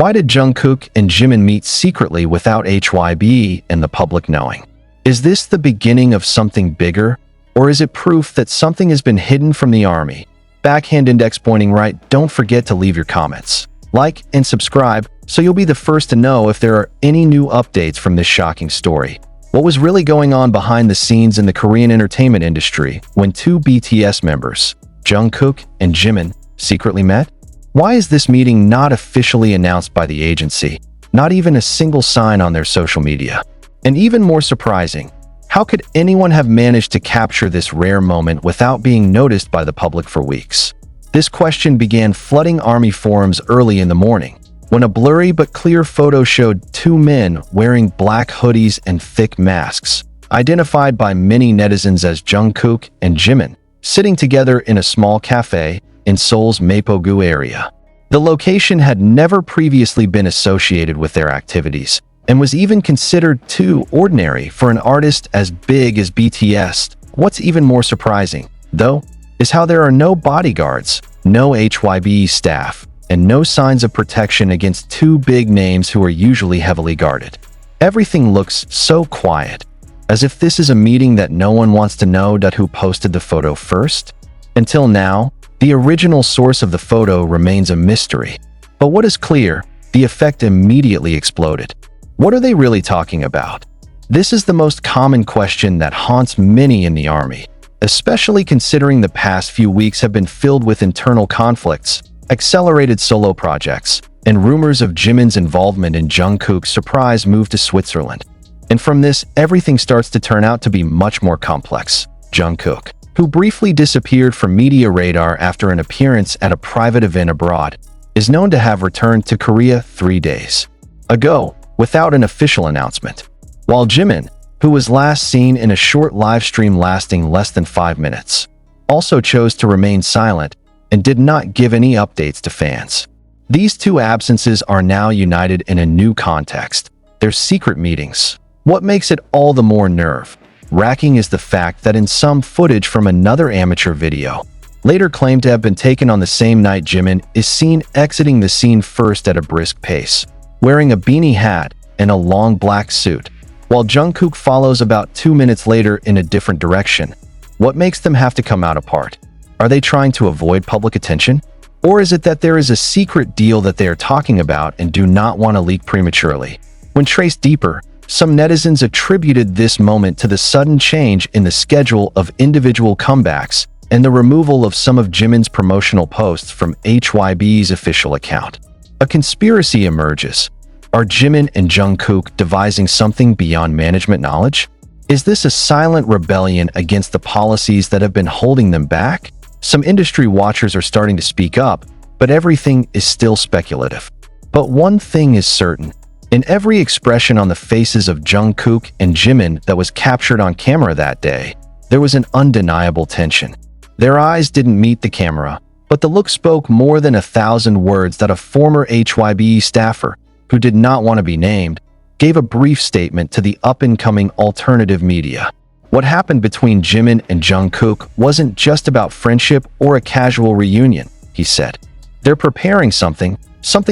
Why did Jungkook and Jimin meet secretly without HYB and the public knowing? Is this the beginning of something bigger, or is it proof that something has been hidden from the army? Backhand index pointing right. Don't forget to leave your comments, like, and subscribe so you'll be the first to know if there are any new updates from this shocking story. What was really going on behind the scenes in the Korean entertainment industry when two BTS members, Jungkook and Jimin, secretly met? Why is this meeting not officially announced by the agency? Not even a single sign on their social media. And even more surprising, how could anyone have managed to capture this rare moment without being noticed by the public for weeks? This question began flooding army forums early in the morning, when a blurry but clear photo showed two men wearing black hoodies and thick masks, identified by many netizens as Jungkook and Jimin, sitting together in a small cafe in Seoul's Mapogu area. The location had never previously been associated with their activities, and was even considered too ordinary for an artist as big as BTS. What's even more surprising, though, is how there are no bodyguards, no HYB staff, and no signs of protection against two big names who are usually heavily guarded. Everything looks so quiet, as if this is a meeting that no one wants to know who posted the photo first. Until now, the original source of the photo remains a mystery. But what is clear, the effect immediately exploded. What are they really talking about? This is the most common question that haunts many in the army, especially considering the past few weeks have been filled with internal conflicts, accelerated solo projects, and rumors of Jimin's involvement in Jungkook's surprise move to Switzerland. And from this, everything starts to turn out to be much more complex. Jungkook, who briefly disappeared from media radar after an appearance at a private event abroad, is known to have returned to Korea 3 days ago without an official announcement, while Jimin, who was last seen in a short live stream lasting less than 5 minutes, also chose to remain silent and did not give any updates to fans. These two absences are now united in a new context, their secret meetings. What makes it all the more nerve-wracking is the fact that in some footage from another amateur video, later claimed to have been taken on the same night, Jimin is seen exiting the scene first at a brisk pace, wearing a beanie hat and a long black suit, while Jungkook follows about 2 minutes later in a different direction. What makes them have to come out apart? Are they trying to avoid public attention? Or is it that there is a secret deal that they are talking about and do not want to leak prematurely? When traced deeper, some netizens attributed this moment to the sudden change in the schedule of individual comebacks and the removal of some of Jimin's promotional posts from HYB's official account. A conspiracy emerges. Are Jimin and Jungkook devising something beyond management knowledge? Is this a silent rebellion against the policies that have been holding them back? Some industry watchers are starting to speak up, but everything is still speculative. But one thing is certain. In every expression on the faces of Jungkook and Jimin that was captured on camera that day, there was an undeniable tension. Their eyes didn't meet the camera, but the look spoke more than 1,000 words that a former HYB staffer, who did not want to be named, gave a brief statement to the up-and-coming alternative media. What happened between Jimin and Jungkook wasn't just about friendship or a casual reunion, he said. They're preparing something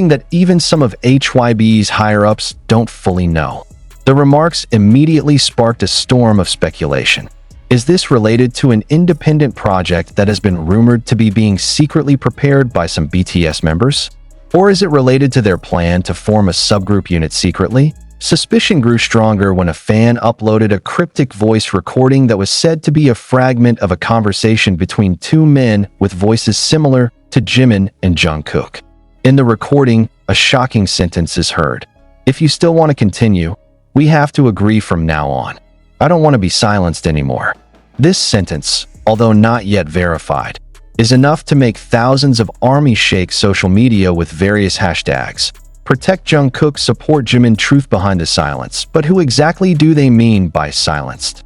that even some of HYB's higher-ups don't fully know. The remarks immediately sparked a storm of speculation. Is this related to an independent project that has been rumored to be being secretly prepared by some BTS members? Or is it related to their plan to form a subgroup unit secretly? Suspicion grew stronger when a fan uploaded a cryptic voice recording that was said to be a fragment of a conversation between two men with voices similar to Jimin and Jungkook. In the recording, a shocking sentence is heard. "If you still want to continue, we have to agree from now on. I don't want to be silenced anymore." This sentence, although not yet verified, is enough to make thousands of army shake social media with various hashtags. Protect Jungkook, support Jimin, truth behind the silence. But who exactly do they mean by silenced?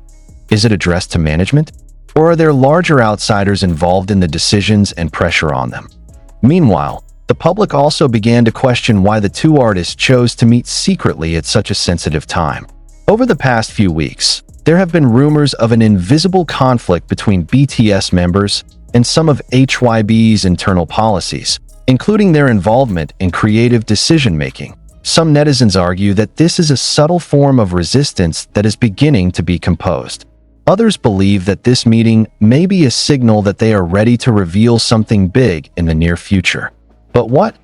Is it addressed to management? Or are there larger outsiders involved in the decisions and pressure on them? Meanwhile, the public also began to question why the two artists chose to meet secretly at such a sensitive time. Over the past few weeks, there have been rumors of an invisible conflict between BTS members and some of HYB's internal policies, including their involvement in creative decision-making. Some netizens argue that this is a subtle form of resistance that is beginning to be composed. Others believe that this meeting may be a signal that they are ready to reveal something big in the near future. But what?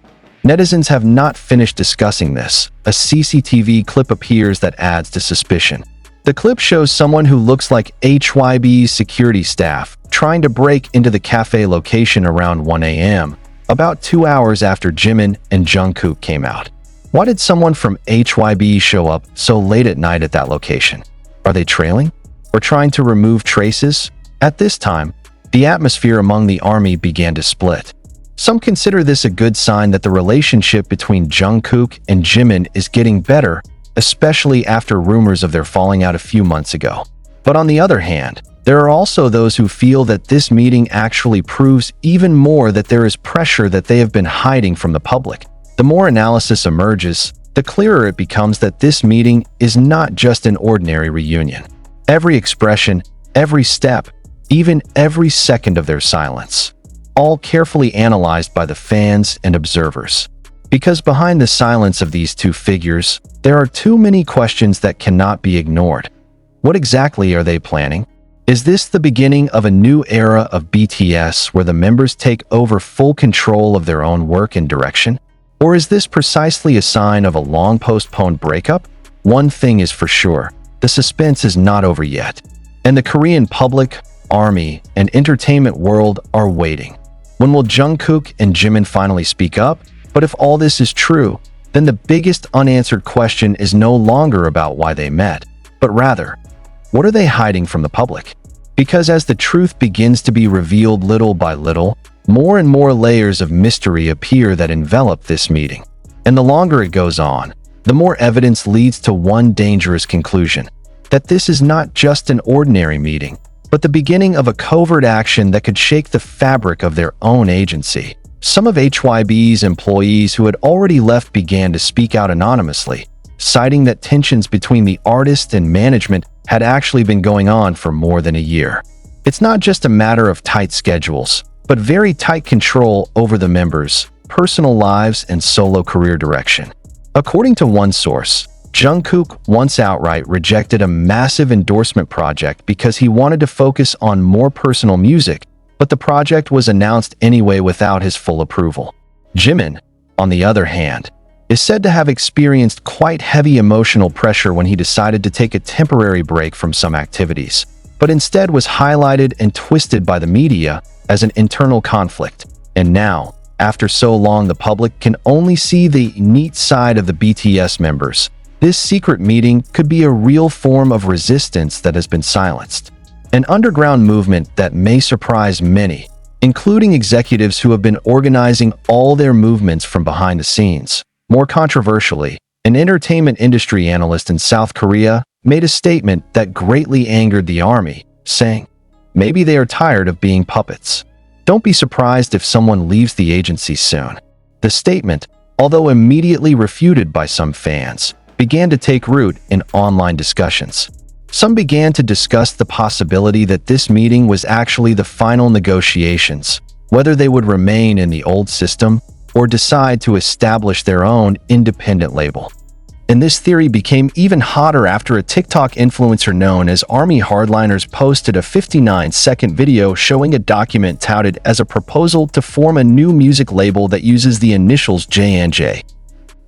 Netizens have not finished discussing this. A CCTV clip appears that adds to suspicion. The clip shows someone who looks like HYB's security staff trying to break into the cafe location around 1 a.m., about 2 hours after Jimin and Jungkook came out. Why did someone from HYB show up so late at night at that location? Are they trailing? Or trying to remove traces? At this time, the atmosphere among the army began to split. Some consider this a good sign that the relationship between Jungkook and Jimin is getting better, especially after rumors of their falling out a few months ago. But on the other hand, there are also those who feel that this meeting actually proves even more that there is pressure that they have been hiding from the public. The more analysis emerges, the clearer it becomes that this meeting is not just an ordinary reunion. Every expression, every step, even every second of their silence, all carefully analyzed by the fans and observers. Because behind the silence of these two figures, there are too many questions that cannot be ignored. What exactly are they planning? Is this the beginning of a new era of BTS where the members take over full control of their own work and direction? Or is this precisely a sign of a long postponed breakup? One thing is for sure, the suspense is not over yet, and the Korean public, army, and entertainment world are waiting. When will Jungkook and Jimin finally speak up? But if all this is true, then the biggest unanswered question is no longer about why they met, but rather, what are they hiding from the public? Because as the truth begins to be revealed little by little, more and more layers of mystery appear that envelop this meeting. And the longer it goes on, the more evidence leads to one dangerous conclusion, that this is not just an ordinary meeting, but the beginning of a covert action that could shake the fabric of their own agency. Some of HYB's employees who had already left began to speak out anonymously, citing that tensions between the artist and management had actually been going on for more than a year. It's not just a matter of tight schedules, but very tight control over the members' personal lives and solo career direction. According to one source, Jungkook once outright rejected a massive endorsement project because he wanted to focus on more personal music, but the project was announced anyway without his full approval. Jimin, on the other hand, is said to have experienced quite heavy emotional pressure when he decided to take a temporary break from some activities, but instead was highlighted and twisted by the media as an internal conflict. And now, after so long, the public can only see the neat side of the BTS members. This secret meeting could be a real form of resistance that has been silenced. An underground movement that may surprise many, including executives who have been organizing all their movements from behind the scenes. More controversially, an entertainment industry analyst in South Korea made a statement that greatly angered the army, saying, "Maybe they are tired of being puppets. Don't be surprised if someone leaves the agency soon." The statement, although immediately refuted by some fans, began to take root in online discussions. Some began to discuss the possibility that this meeting was actually the final negotiations, whether they would remain in the old system or decide to establish their own independent label. And this theory became even hotter after a TikTok influencer known as Army Hardliners posted a 59-second video showing a document touted as a proposal to form a new music label that uses the initials J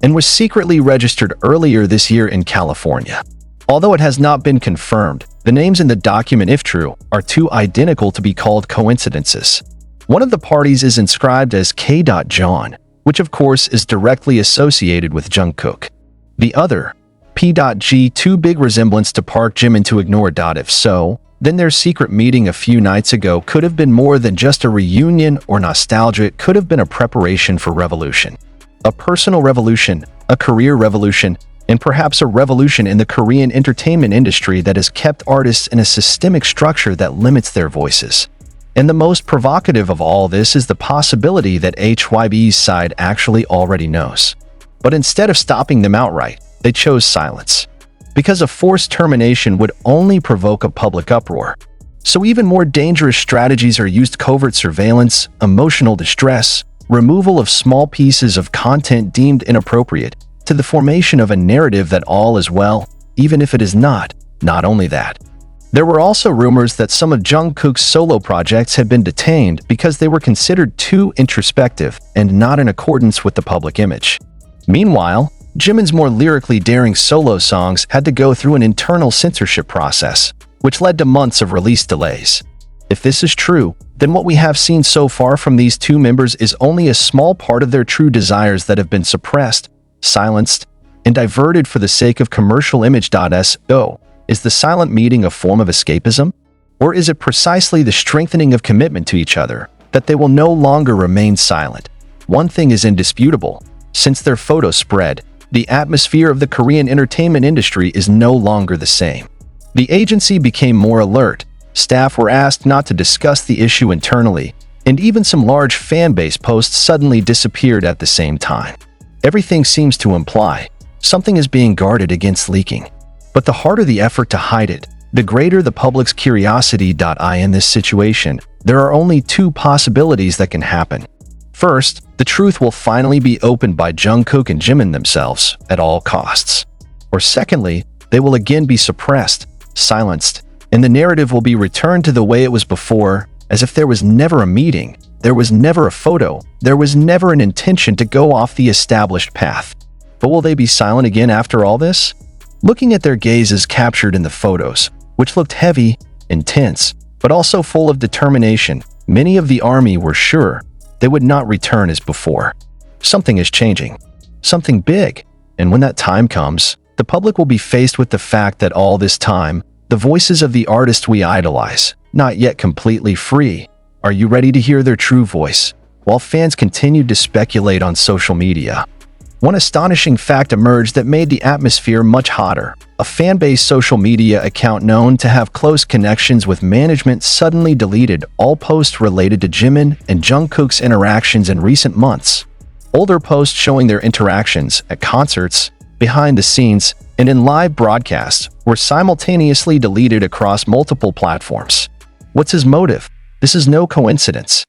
and was secretly registered earlier this year in California. Although it has not been confirmed, the names in the document, if true, are too identical to be called coincidences. One of the parties is inscribed as K.Jeon, which of course is directly associated with Jungkook. The other, P.G, too big resemblance to Park Jimin to ignore. If so, then their secret meeting a few nights ago could have been more than just a reunion or nostalgia. It could have been a preparation for revolution. A personal revolution, a career revolution, and perhaps a revolution in the Korean entertainment industry that has kept artists in a systemic structure that limits their voices. And the most provocative of all this is the possibility that HYB's side actually already knows. But instead of stopping them outright, they chose silence. Because a forced termination would only provoke a public uproar. So even more dangerous strategies are used: covert surveillance, emotional distress, removal of small pieces of content deemed inappropriate, to the formation of a narrative that all is well, even if it is not. Not only that, there were also rumors that some of Jungkook's solo projects had been detained because they were considered too introspective and not in accordance with the public image. Meanwhile, Jimin's more lyrically daring solo songs had to go through an internal censorship process, which led to months of release delays. If this is true, then what we have seen so far from these two members is only a small part of their true desires that have been suppressed, silenced, and diverted for the sake of commercial image. So, is the silent meeting a form of escapism? Or is it precisely the strengthening of commitment to each other, that they will no longer remain silent? One thing is indisputable. Since their photos spread, the atmosphere of the Korean entertainment industry is no longer the same. The agency became more alert, staff were asked not to discuss the issue internally, and even some large fanbase posts suddenly disappeared at the same time. Everything seems to imply something is being guarded against leaking. But the harder the effort to hide it, the greater the public's curiosity. In this situation, there are only two possibilities that can happen. First, the truth will finally be opened by Jungkook and Jimin themselves at all costs. Or secondly, they will again be suppressed, silenced, and the narrative will be returned to the way it was before, as if there was never a meeting, there was never a photo, there was never an intention to go off the established path. But will they be silent again after all this? Looking at their gazes captured in the photos, which looked heavy, intense, but also full of determination, many of the army were sure they would not return as before. Something is changing. Something big. And when that time comes, the public will be faced with the fact that all this time, the voices of the artists we idolize, not yet completely free. Are you ready to hear their true voice? While fans continued to speculate on social media, one astonishing fact emerged that made the atmosphere much hotter. A fan-based social media account known to have close connections with management suddenly deleted all posts related to Jimin and Jungkook's interactions in recent months. Older posts showing their interactions at concerts, behind the scenes, and in live broadcasts were simultaneously deleted across multiple platforms. What's his motive? This is no coincidence.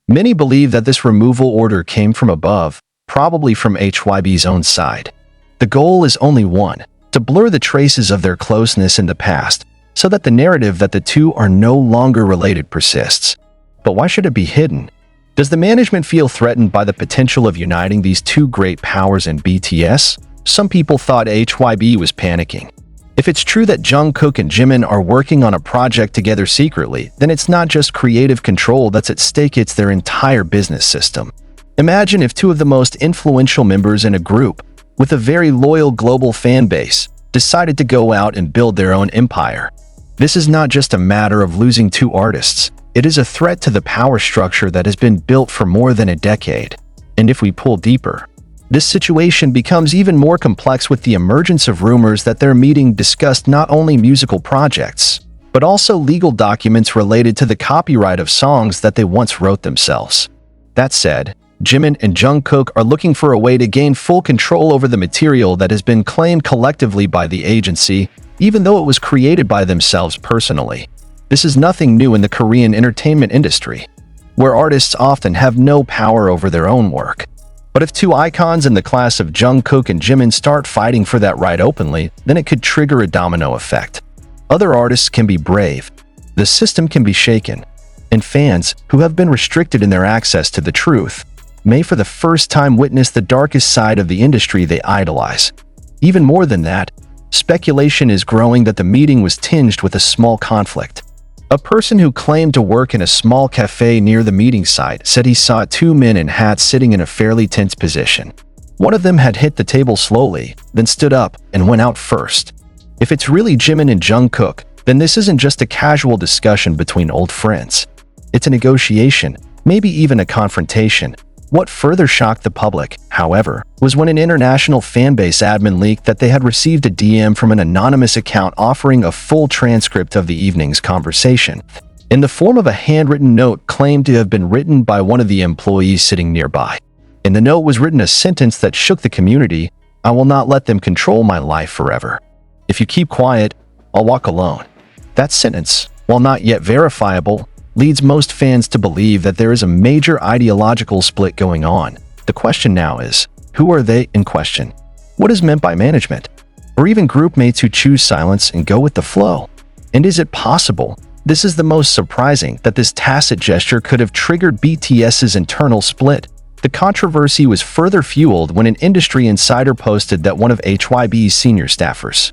Many believe that this removal order came from above, probably from HYB's own side. The goal is only one: to blur the traces of their closeness in the past, so that the narrative that the two are no longer related persists. But why should it be hidden? Does the management feel threatened by the potential of uniting these two great powers in BTS? Some people thought HYB was panicking. If it's true that Jungkook and Jimin are working on a project together secretly, then it's not just creative control that's at stake, it's their entire business system. Imagine if two of the most influential members in a group, with a very loyal global fan base, decided to go out and build their own empire. This is not just a matter of losing two artists, it is a threat to the power structure that has been built for more than a decade. And if we pull deeper, this situation becomes even more complex with the emergence of rumors that their meeting discussed not only musical projects, but also legal documents related to the copyright of songs that they once wrote themselves. That said, Jimin and Jungkook are looking for a way to gain full control over the material that has been claimed collectively by the agency, even though it was created by themselves personally. This is nothing new in the Korean entertainment industry, where artists often have no power over their own work. But if two icons in the class of Jungkook and Jimin start fighting for that right openly, then it could trigger a domino effect. Other artists can be brave, the system can be shaken, and fans, who have been restricted in their access to the truth, may for the first time witness the darkest side of the industry they idolize. Even more than that, speculation is growing that the meeting was tinged with a small conflict. A person who claimed to work in a small cafe near the meeting site said he saw two men in hats sitting in a fairly tense position. One of them had hit the table slowly, then stood up and went out first. If it's really Jimin and Jungkook, then this isn't just a casual discussion between old friends. It's a negotiation, maybe even a confrontation. What further shocked the public, however, was when an international fanbase admin leaked that they had received a DM from an anonymous account offering a full transcript of the evening's conversation, in the form of a handwritten note claimed to have been written by one of the employees sitting nearby. In the note was written a sentence that shook the community: "I will not let them control my life forever. If you keep quiet, I'll walk alone." That sentence, while not yet verifiable, leads most fans to believe that there is a major ideological split going on. The question now is, who are they in question? What is meant by management? Or even group mates who choose silence and go with the flow? And is it possible? This is the most surprising, that this tacit gesture could have triggered BTS's internal split. The controversy was further fueled when an industry insider posted that one of HYB's senior staffers,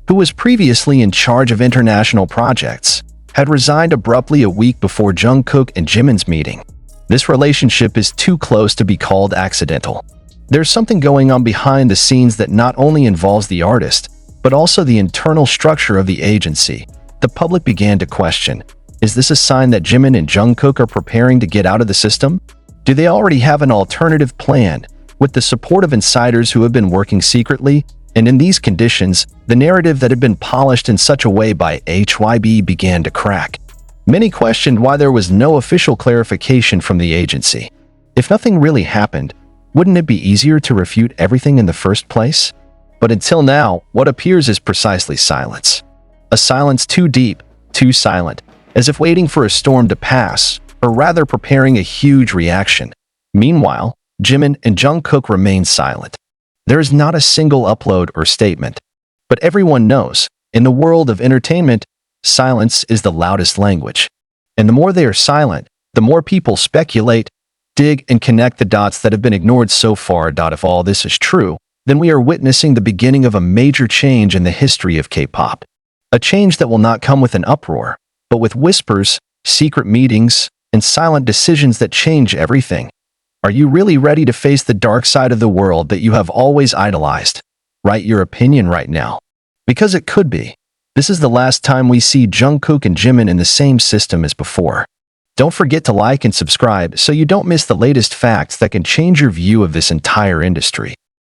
who was previously in charge of international projects, had resigned abruptly a week before Jungkook and Jimin's meeting. This relationship is too close to be called accidental. There's something going on behind the scenes that not only involves the artist, but also the internal structure of the agency. The public began to question, is this a sign that Jimin and Jungkook are preparing to get out of the system? Do they already have an alternative plan, with the support of insiders who have been working secretly? And in these conditions, the narrative that had been polished in such a way by HYB began to crack. Many questioned why there was no official clarification from the agency. If nothing really happened, wouldn't it be easier to refute everything in the first place? But until now, what appears is precisely silence. A silence too deep, too silent, as if waiting for a storm to pass, or rather preparing a huge reaction. Meanwhile, Jimin and Jungkook remain silent. There is not a single upload or statement. But everyone knows, in the world of entertainment, silence is the loudest language. And the more they are silent, the more people speculate, dig, and connect the dots that have been ignored so far. If all this is true, then we are witnessing the beginning of a major change in the history of K-pop. A change that will not come with an uproar, but with whispers, secret meetings, and silent decisions that change everything. Are you really ready to face the dark side of the world that you have always idolized? Write your opinion right now. Because it could be. This is the last time we see Jungkook and Jimin in the same system as before. Don't forget to like and subscribe so you don't miss the latest facts that can change your view of this entire industry.